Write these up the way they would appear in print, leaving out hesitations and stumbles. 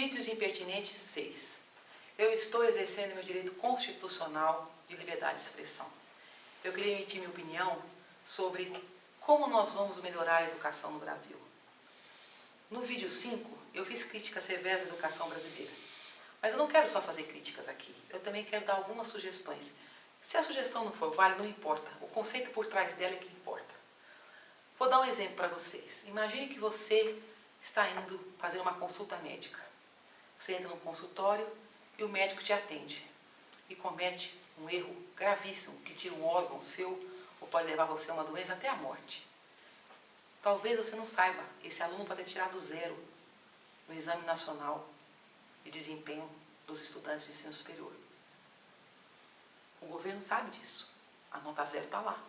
Vídeos impertinentes 6. Eu estou exercendo meu direito constitucional de liberdade de expressão. Eu queria emitir minha opinião sobre como nós vamos melhorar a educação no Brasil. No vídeo 5, eu fiz críticas severas à educação brasileira. Mas eu não quero só fazer críticas aqui, eu também quero dar algumas sugestões. Se a sugestão não for válida, não importa, o conceito por trás dela é que importa. Vou dar um exemplo para vocês. Imagine que você está indo fazer uma consulta médica. Você entra no consultório e o médico te atende e comete um erro gravíssimo que tira um órgão seu ou pode levar você a uma doença até a morte. Talvez você não saiba, esse aluno pode ter tirado 0 no Exame Nacional de Desempenho dos Estudantes de Ensino Superior. O governo sabe disso, a nota 0 está lá.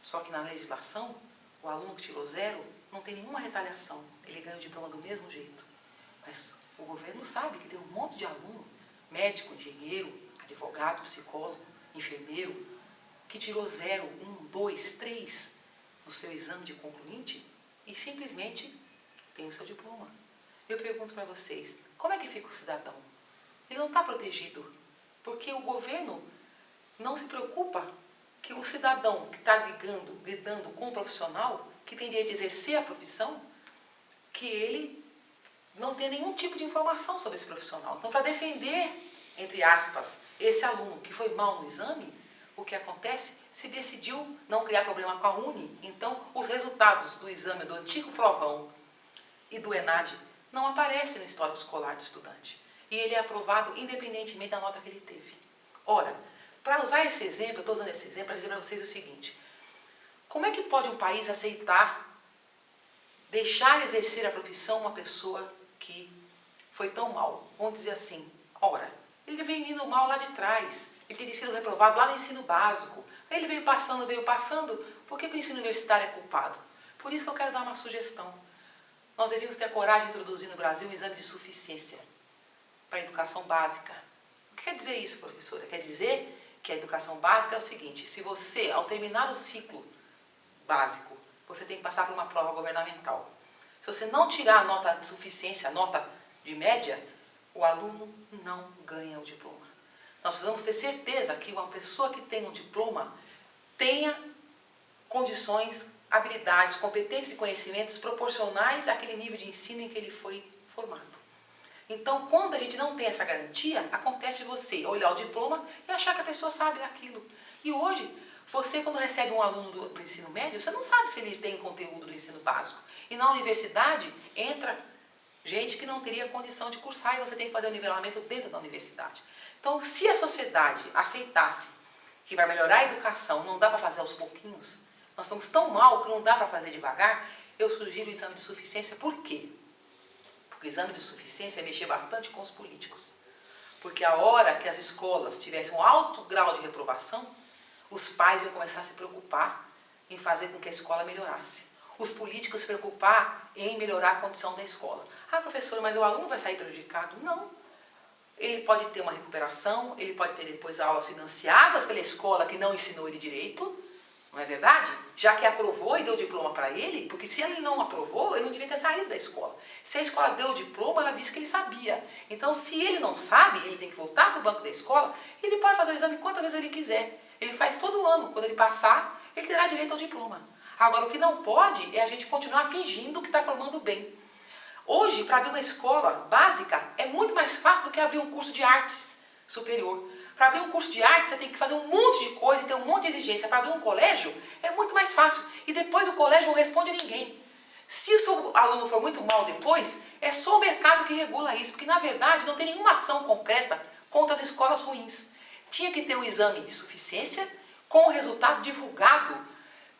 Só que na legislação, o aluno que tirou 0 não tem nenhuma retaliação, ele ganha o diploma do mesmo jeito. Mas o governo sabe que tem um monte de aluno, médico, engenheiro, advogado, psicólogo, enfermeiro, que tirou 0, 1, 2, 3 no seu exame de concluinte e simplesmente tem o seu diploma. Eu pergunto para vocês, como é que fica o cidadão? Ele não está protegido, porque o governo não se preocupa que o cidadão que está lidando com o profissional, que tem direito de exercer a profissão, que ele não tem nenhum tipo de informação sobre esse profissional. Então, para defender, entre aspas, esse aluno que foi mal no exame, o que acontece? Se decidiu não criar problema com a UNE, então os resultados do exame do antigo provão e do ENAD não aparecem no histórico escolar do estudante. E ele é aprovado independentemente da nota que ele teve. Ora, para usar esse exemplo, eu estou usando esse exemplo para dizer para vocês o seguinte: como é que pode um país aceitar deixar exercer a profissão uma pessoa que foi tão mal? Vamos dizer assim, ora, ele veio indo mal lá de trás, ele tinha sido reprovado lá no ensino básico, aí ele veio passando, por que o ensino universitário é culpado? Por isso que eu quero dar uma sugestão. Nós devíamos ter a coragem de introduzir no Brasil um exame de suficiência para a educação básica. O que quer dizer isso, professora? Quer dizer que a educação básica é o seguinte: se você, ao terminar o ciclo básico, você tem que passar por uma prova governamental. Se você não tirar a nota de suficiência, a nota de média, o aluno não ganha o diploma. Nós precisamos ter certeza que uma pessoa que tem um diploma tenha condições, habilidades, competências e conhecimentos proporcionais àquele nível de ensino em que ele foi formado. Então, quando a gente não tem essa garantia, acontece você olhar o diploma e achar que a pessoa sabe daquilo. E hoje, você quando recebe um aluno do ensino médio, você não sabe se ele tem conteúdo do ensino básico. E na universidade, entra gente que não teria condição de cursar e você tem que fazer o nivelamento dentro da universidade. Então, se a sociedade aceitasse que para melhorar a educação não dá para fazer aos pouquinhos, nós estamos tão mal que não dá para fazer devagar, eu sugiro o exame de suficiência. Por quê? Porque o exame de suficiência é mexer bastante com os políticos. Porque a hora que as escolas tivessem um alto grau de reprovação, os pais iam começar a se preocupar em fazer com que a escola melhorasse. Os políticos se preocupar em melhorar a condição da escola. Ah, professora, mas o aluno vai sair prejudicado? Não. Ele pode ter uma recuperação, ele pode ter depois aulas financiadas pela escola que não ensinou ele direito, não é verdade? Já que aprovou e deu diploma para ele, porque se ele não aprovou, ele não devia ter saído da escola. Se a escola deu o diploma, ela disse que ele sabia. Então, se ele não sabe, ele tem que voltar para o banco da escola, ele pode fazer o exame quantas vezes ele quiser. Ele faz todo ano. Quando ele passar, ele terá direito ao diploma. Agora, o que não pode é a gente continuar fingindo que está formando bem. Hoje, para abrir uma escola básica, é muito mais fácil do que abrir um curso de artes superior. Para abrir um curso de arte, você tem que fazer um monte de coisa e ter um monte de exigência. Para abrir um colégio, é muito mais fácil. E depois o colégio não responde a ninguém. Se o seu aluno for muito mal depois, é só o mercado que regula isso. Porque, na verdade, não tem nenhuma ação concreta contra as escolas ruins. Tinha que ter um exame de suficiência com o resultado divulgado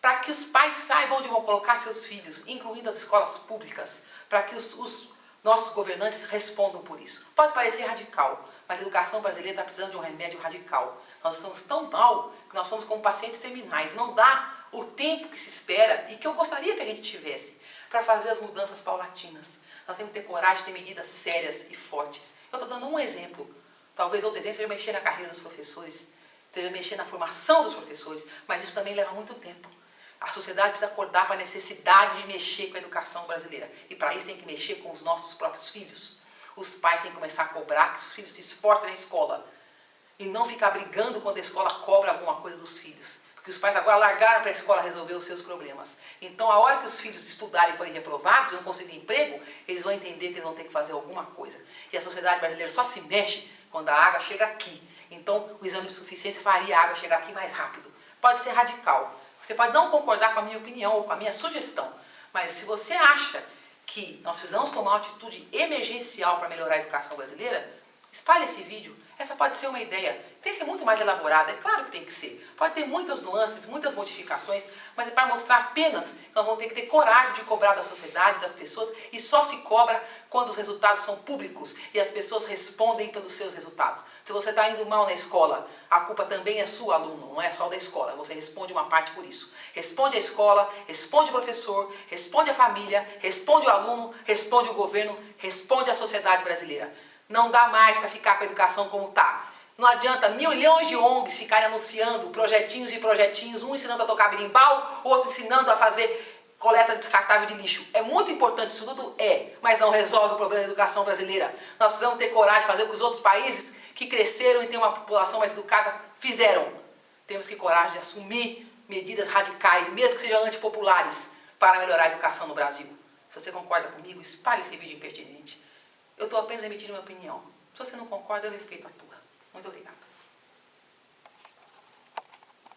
para que os pais saibam onde vão colocar seus filhos, incluindo as escolas públicas, para que os nossos governantes respondam por isso. Pode parecer radical, mas a educação brasileira está precisando de um remédio radical. Nós estamos tão mal que nós somos como pacientes terminais. Não dá o tempo que se espera e que eu gostaria que a gente tivesse para fazer as mudanças paulatinas. Nós temos que ter coragem de ter medidas sérias e fortes. Eu estou dando um exemplo. Talvez outro exemplo seja mexer na carreira dos professores, seja mexer na formação dos professores, mas isso também leva muito tempo. A sociedade precisa acordar para a necessidade de mexer com a educação brasileira. E para isso tem que mexer com os nossos próprios filhos. Os pais têm que começar a cobrar que os filhos se esforcem na escola. E não ficar brigando quando a escola cobra alguma coisa dos filhos. Porque os pais agora largaram para a escola resolver os seus problemas. Então, a hora que os filhos estudarem e forem reprovados, não conseguirem emprego, eles vão entender que eles vão ter que fazer alguma coisa. E a sociedade brasileira só se mexe quando a água chega aqui. Então, o exame de suficiência faria a água chegar aqui mais rápido. Pode ser radical. Você pode não concordar com a minha opinião ou com a minha sugestão. Mas se você acha que nós precisamos tomar uma atitude emergencial para melhorar a educação brasileira, espalhe esse vídeo. Essa pode ser uma ideia. Tem que ser muito mais elaborada, é claro que tem que ser. Pode ter muitas nuances, muitas modificações, mas é para mostrar apenas que nós vamos ter que ter coragem de cobrar da sociedade, das pessoas, e só se cobra quando os resultados são públicos e as pessoas respondem pelos seus resultados. Se você está indo mal na escola, a culpa também é sua, aluno, não é só da escola. Você responde uma parte por isso. Responde a escola, responde o professor, responde a família, responde o aluno, responde o governo, responde a sociedade brasileira. Não dá mais para ficar com a educação como está. Não adianta milhões de ONGs ficarem anunciando projetinhos e projetinhos, um ensinando a tocar berimbau, o outro ensinando a fazer coleta descartável de lixo. É muito importante isso tudo? É, mas não resolve o problema da educação brasileira. Nós precisamos ter coragem de fazer o que os outros países que cresceram e têm uma população mais educada fizeram. Temos que ter coragem de assumir medidas radicais, mesmo que sejam antipopulares, para melhorar a educação no Brasil. Se você concorda comigo, espalhe esse vídeo impertinente. Eu estou apenas emitindo minha opinião. Se você não concorda, eu respeito a tua. Muito obrigada.